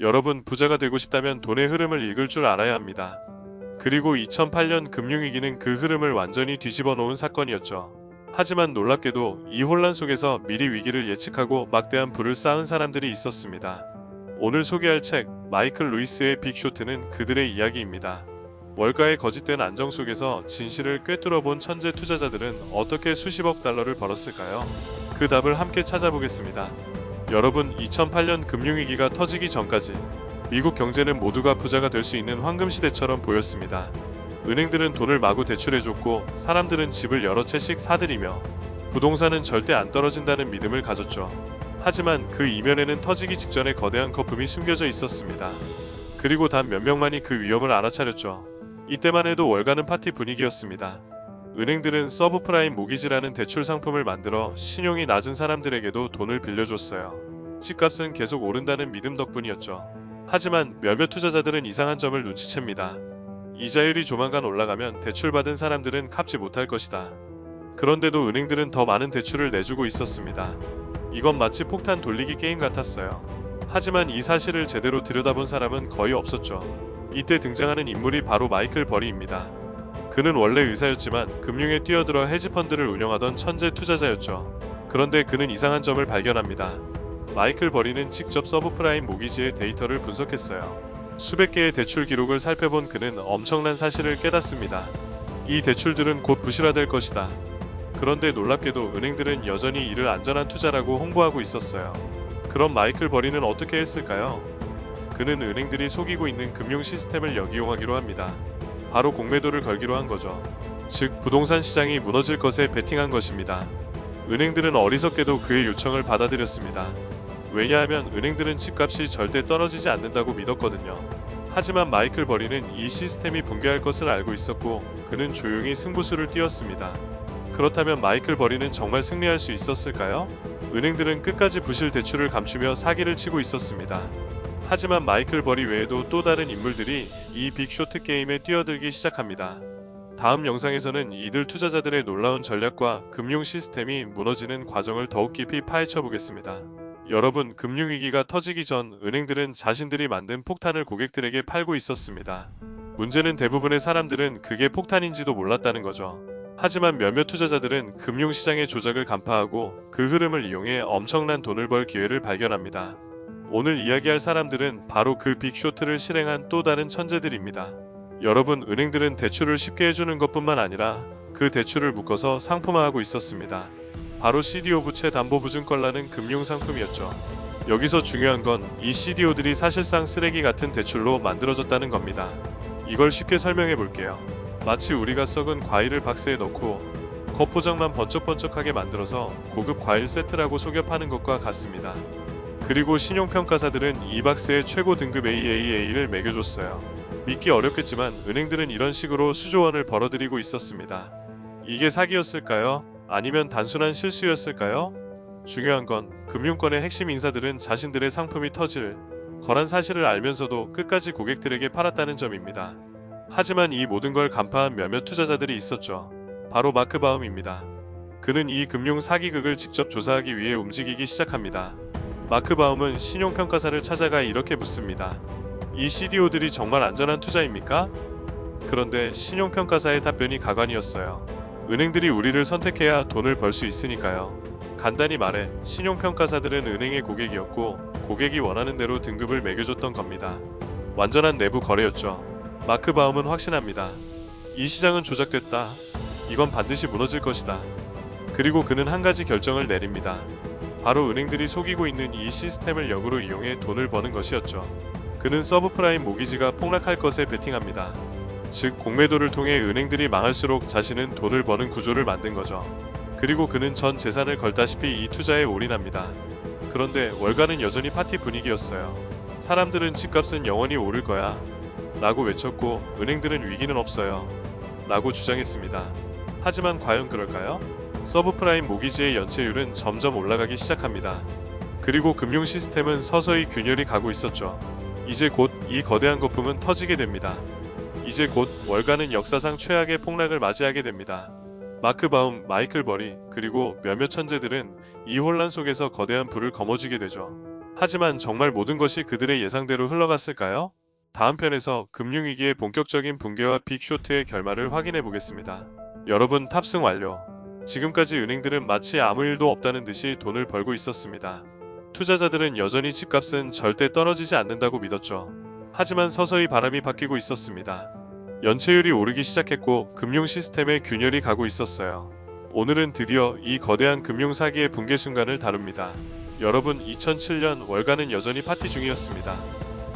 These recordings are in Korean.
여러분, 부자가 되고 싶다면 돈의 흐름을 읽을 줄 알아야 합니다. 그리고 2008년 금융위기는 그 흐름을 완전히 뒤집어 놓은 사건이었죠. 하지만 놀랍게도 이 혼란 속에서 미리 위기를 예측하고 막대한 부를 쌓은 사람들이 있었습니다. 오늘 소개할 책 마이클 루이스의 빅쇼트는 그들의 이야기입니다. 월가의 거짓된 안정 속에서 진실을 꿰뚫어 본 천재 투자자들은 어떻게 수십억 달러를 벌었을까요? 그 답을 함께 찾아보겠습니다. 여러분, 2008년 금융위기가 터지기 전까지 미국 경제는 모두가 부자가 될 수 있는 황금시대처럼 보였습니다. 은행들은 돈을 마구 대출해줬고 사람들은 집을 여러 채씩 사들이며 부동산은 절대 안 떨어진다는 믿음을 가졌죠. 하지만 그 이면에는 터지기 직전에 거대한 거품이 숨겨져 있었습니다. 그리고 단 몇 명만이 그 위험을 알아차렸죠. 이때만 해도 월가는 파티 분위기였습니다. 은행들은 서브프라임 모기지라는 대출 상품을 만들어 신용이 낮은 사람들에게도 돈을 빌려줬어요. 집값은 계속 오른다는 믿음 덕분이었죠. 하지만 몇몇 투자자들은 이상한 점을 눈치챕니다. 이자율이 조만간 올라가면 대출받은 사람들은 갚지 못할 것이다. 그런데도 은행들은 더 많은 대출을 내주고 있었습니다. 이건 마치 폭탄 돌리기 게임 같았어요. 하지만 이 사실을 제대로 들여다본 사람은 거의 없었죠. 이때 등장하는 인물이 바로 마이클 버리입니다. 그는 원래 의사였지만 금융에 뛰어들어 헤지펀드를 운영하던 천재 투자자였죠. 그런데 그는 이상한 점을 발견합니다. 마이클 버리는 직접 서브프라임 모기지의 데이터를 분석했어요. 수백 개의 대출 기록을 살펴본 그는 엄청난 사실을 깨닫습니다. 이 대출들은 곧 부실화될 것이다. 그런데 놀랍게도 은행들은 여전히 이를 안전한 투자라고 홍보하고 있었어요. 그럼 마이클 버리는 어떻게 했을까요? 그는 은행들이 속이고 있는 금융 시스템을 역이용하기로 합니다. 바로 공매도를 걸기로 한 거죠. 즉, 부동산 시장이 무너질 것에 베팅한 것입니다. 은행들은 어리석게도 그의 요청을 받아들였습니다. 왜냐하면 은행들은 집값이 절대 떨어지지 않는다고 믿었거든요. 하지만 마이클 버리는 이 시스템이 붕괴할 것을 알고 있었고 그는 조용히 승부수를 띄웠습니다. 그렇다면 마이클 버리는 정말 승리할 수 있었을까요? 은행들은 끝까지 부실 대출을 감추며 사기를 치고 있었습니다. 하지만 마이클 버리 외에도 또 다른 인물들이 이 빅쇼트 게임에 뛰어들기 시작합니다. 다음 영상에서는 이들 투자자들의 놀라운 전략과 금융 시스템이 무너지는 과정을 더욱 깊이 파헤쳐 보겠습니다. 여러분, 금융위기가 터지기 전 은행들은 자신들이 만든 폭탄을 고객들에게 팔고 있었습니다. 문제는 대부분의 사람들은 그게 폭탄인지도 몰랐다는 거죠. 하지만 몇몇 투자자들은 금융시장의 조작을 간파하고 그 흐름을 이용해 엄청난 돈을 벌 기회를 발견합니다. 오늘 이야기할 사람들은 바로 그 빅쇼트를 실행한 또 다른 천재들입니다. 여러분, 은행들은 대출을 쉽게 해주는 것뿐만 아니라 그 대출을 묶어서 상품화하고 있었습니다. 바로 CDO 부채 담보보증권라는 금융상품이었죠. 여기서 중요한 건 이 CDO들이 사실상 쓰레기 같은 대출로 만들어졌다는 겁니다. 이걸 쉽게 설명해 볼게요. 마치 우리가 썩은 과일을 박스에 넣고 겉포장만 번쩍번쩍하게 만들어서 고급 과일 세트라고 속여 파는 것과 같습니다. 그리고 신용평가사들은 이 박스에 최고 등급 AAA를 매겨줬어요. 믿기 어렵겠지만 은행들은 이런 식으로 수조 원을 벌어들이고 있었습니다. 이게 사기였을까요? 아니면 단순한 실수였을까요? 중요한 건 금융권의 핵심 인사들은 자신들의 상품이 터질 거란 사실을 알면서도 끝까지 고객들에게 팔았다는 점입니다. 하지만 이 모든 걸 간파한 몇몇 투자자들이 있었죠. 바로 마크 바움입니다. 그는 이 금융 사기극을 직접 조사하기 위해 움직이기 시작합니다. 마크 바움은 신용평가사를 찾아가 이렇게 묻습니다. 이 CDO들이 정말 안전한 투자입니까? 그런데 신용평가사의 답변이 가관이었어요. 은행들이 우리를 선택해야 돈을 벌 수 있으니까요. 간단히 말해 신용평가사들은 은행의 고객이었고 고객이 원하는 대로 등급을 매겨줬던 겁니다. 완전한 내부 거래였죠. 마크 바움은 확신합니다. 이 시장은 조작됐다. 이건 반드시 무너질 것이다. 그리고 그는 한 가지 결정을 내립니다. 바로 은행들이 속이고 있는 이 시스템을 역으로 이용해 돈을 버는 것이었죠. 그는 서브프라임 모기지가 폭락할 것에 베팅합니다. 즉, 공매도를 통해 은행들이 망할수록 자신은 돈을 버는 구조를 만든 거죠. 그리고 그는 전 재산을 걸다시피 이 투자에 올인합니다. 그런데 월가는 여전히 파티 분위기였어요. 사람들은 집값은 영원히 오를 거야 라고 외쳤고 은행들은 위기는 없어요 라고 주장했습니다. 하지만 과연 그럴까요? 서브프라임 모기지의 연체율은 점점 올라가기 시작합니다. 그리고 금융 시스템은 서서히 균열이 가고 있었죠. 이제 곧 이 거대한 거품은 터지게 됩니다. 이제 곧 월가는 역사상 최악의 폭락을 맞이하게 됩니다. 마크 바움, 마이클 버리, 그리고 몇몇 천재들은 이 혼란 속에서 거대한 불을 거머쥐게 되죠. 하지만 정말 모든 것이 그들의 예상대로 흘러갔을까요? 다음 편에서 금융위기의 본격적인 붕괴와 빅쇼트의 결말을 확인해 보겠습니다. 여러분 탑승 완료. 지금까지 은행들은 마치 아무 일도 없다는 듯이 돈을 벌고 있었습니다. 투자자들은 여전히 집값은 절대 떨어지지 않는다고 믿었죠. 하지만 서서히 바람이 바뀌고 있었습니다. 연체율이 오르기 시작했고 금융 시스템에 균열이 가고 있었어요. 오늘은 드디어 이 거대한 금융 사기의 붕괴 순간을 다룹니다. 여러분 2007년 월가는 여전히 파티 중이었습니다.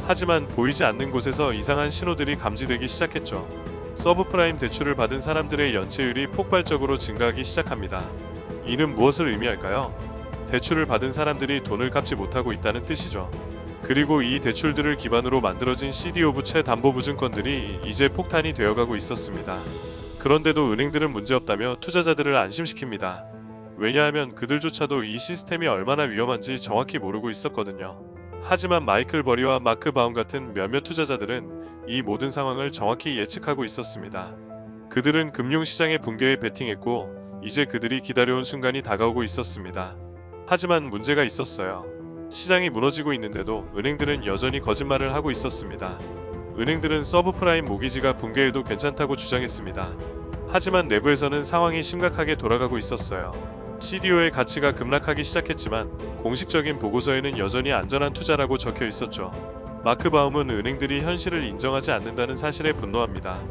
하지만 보이지 않는 곳에서 이상한 신호들이 감지되기 시작했죠. 서브프라임 대출을 받은 사람들의 연체율이 폭발적으로 증가하기 시작합니다. 이는 무엇을 의미할까요? 대출을 받은 사람들이 돈을 갚지 못하고 있다는 뜻이죠. 그리고 이 대출들을 기반으로 만들어진 CD오부채 담보보증권들이 이제 폭탄이 되어가고 있었습니다. 그런데도 은행들은 문제없다며 투자자들을 안심시킵니다. 왜냐하면 그들조차도 이 시스템이 얼마나 위험한지 정확히 모르고 있었거든요. 하지만 마이클 버리와 마크 바움 같은 몇몇 투자자들은 이 모든 상황을 정확히 예측하고 있었습니다. 그들은 금융시장의 붕괴에 베팅했고 이제 그들이 기다려온 순간이 다가오고 있었습니다. 하지만 문제가 있었어요. 시장이 무너지고 있는데도 은행들은 여전히 거짓말을 하고 있었습니다. 은행들은 서브프라임 모기지가 붕괴해도 괜찮다고 주장했습니다. 하지만 내부에서는 상황이 심각하게 돌아가고 있었어요. CDO의 가치가 급락하기 시작했지만 공식적인 보고서에는 여전히 안전한 투자라고 적혀 있었죠. 마크 바움은 은행들이 현실을 인정하지 않는다는 사실에 분노합니다.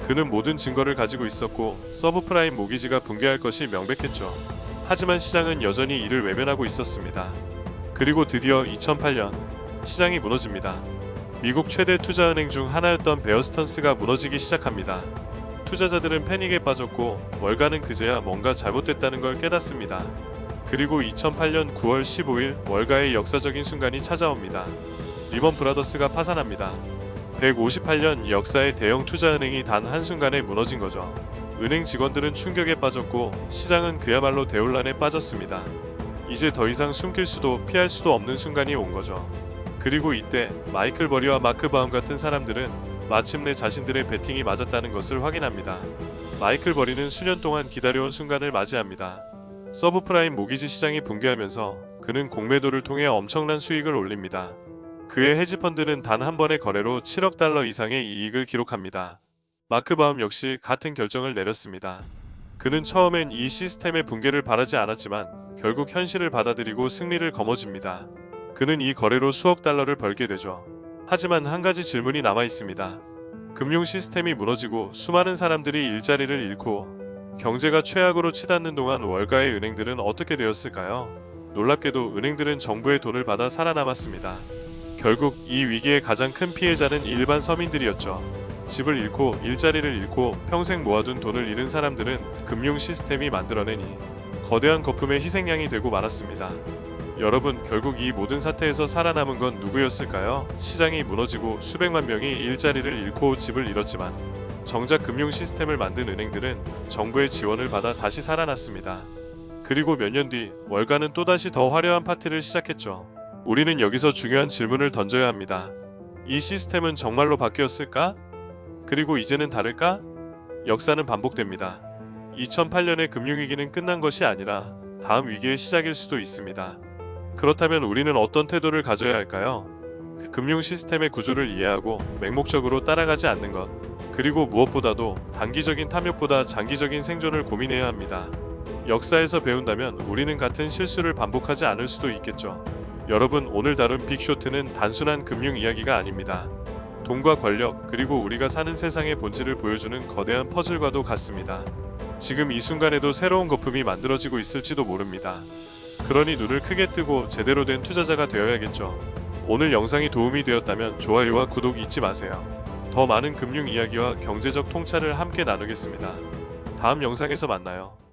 그는 모든 증거를 가지고 있었고 서브프라임 모기지가 붕괴할 것이 명백했죠. 하지만 시장은 여전히 이를 외면하고 있었습니다. 그리고 드디어 2008년 시장이 무너집니다. 미국 최대 투자은행 중 하나였던 베어스턴스가 무너지기 시작합니다. 투자자들은 패닉에 빠졌고 월가는 그제야 뭔가 잘못됐다는 걸 깨닫습니다. 그리고 2008년 9월 15일 월가의 역사적인 순간이 찾아옵니다. 리먼 브라더스가 파산합니다. 158년 역사의 대형 투자은행이 단 한순간에 무너진 거죠. 은행 직원들은 충격에 빠졌고 시장은 그야말로 대혼란에 빠졌습니다. 이제 더 이상 숨길 수도 피할 수도 없는 순간이 온 거죠. 그리고 이때 마이클 버리와 마크 바움 같은 사람들은 마침내 자신들의 베팅이 맞았다는 것을 확인합니다. 마이클 버리는 수년 동안 기다려온 순간을 맞이합니다. 서브프라임 모기지 시장이 붕괴하면서 그는 공매도를 통해 엄청난 수익을 올립니다. 그의 헤지펀드는 단 한 번의 거래로 7억 달러 이상의 이익을 기록합니다. 마크 바움 역시 같은 결정을 내렸습니다. 그는 처음엔 이 시스템의 붕괴를 바라지 않았지만 결국 현실을 받아들이고 승리를 거머쥡니다. 그는 이 거래로 수억 달러를 벌게 되죠. 하지만 한 가지 질문이 남아 있습니다. 금융 시스템이 무너지고 수많은 사람들이 일자리를 잃고 경제가 최악으로 치닫는 동안 월가의 은행들은 어떻게 되었을까요? 놀랍게도 은행들은 정부의 돈을 받아 살아남았습니다. 결국 이 위기의 가장 큰 피해자는 일반 서민들이었죠. 집을 잃고 일자리를 잃고 평생 모아둔 돈을 잃은 사람들은 금융 시스템이 만들어내니 거대한 거품의 희생양이 되고 말았습니다. 여러분, 결국 이 모든 사태에서 살아남은 건 누구였을까요? 시장이 무너지고 수백만 명이 일자리를 잃고 집을 잃었지만 정작 금융 시스템을 만든 은행들은 정부의 지원을 받아 다시 살아났습니다. 그리고 몇 년 뒤 월가는 또다시 더 화려한 파티를 시작했죠. 우리는 여기서 중요한 질문을 던져야 합니다. 이 시스템은 정말로 바뀌었을까? 그리고 이제는 다를까? 역사는 반복됩니다. 2008년의 금융위기는 끝난 것이 아니라 다음 위기의 시작일 수도 있습니다. 그렇다면 우리는 어떤 태도를 가져야 할까요? 금융 시스템의 구조를 이해하고 맹목적으로 따라가지 않는 것, 그리고 무엇보다도 단기적인 탐욕보다 장기적인 생존을 고민해야 합니다. 역사에서 배운다면 우리는 같은 실수를 반복하지 않을 수도 있겠죠. 여러분, 오늘 다룬 빅쇼트는 단순한 금융 이야기가 아닙니다. 돈과 권력, 그리고 우리가 사는 세상의 본질을 보여주는 거대한 퍼즐과도 같습니다. 지금 이 순간에도 새로운 거품이 만들어지고 있을지도 모릅니다. 그러니 눈을 크게 뜨고 제대로 된 투자자가 되어야겠죠. 오늘 영상이 도움이 되었다면 좋아요와 구독 잊지 마세요. 더 많은 금융 이야기와 경제적 통찰을 함께 나누겠습니다. 다음 영상에서 만나요.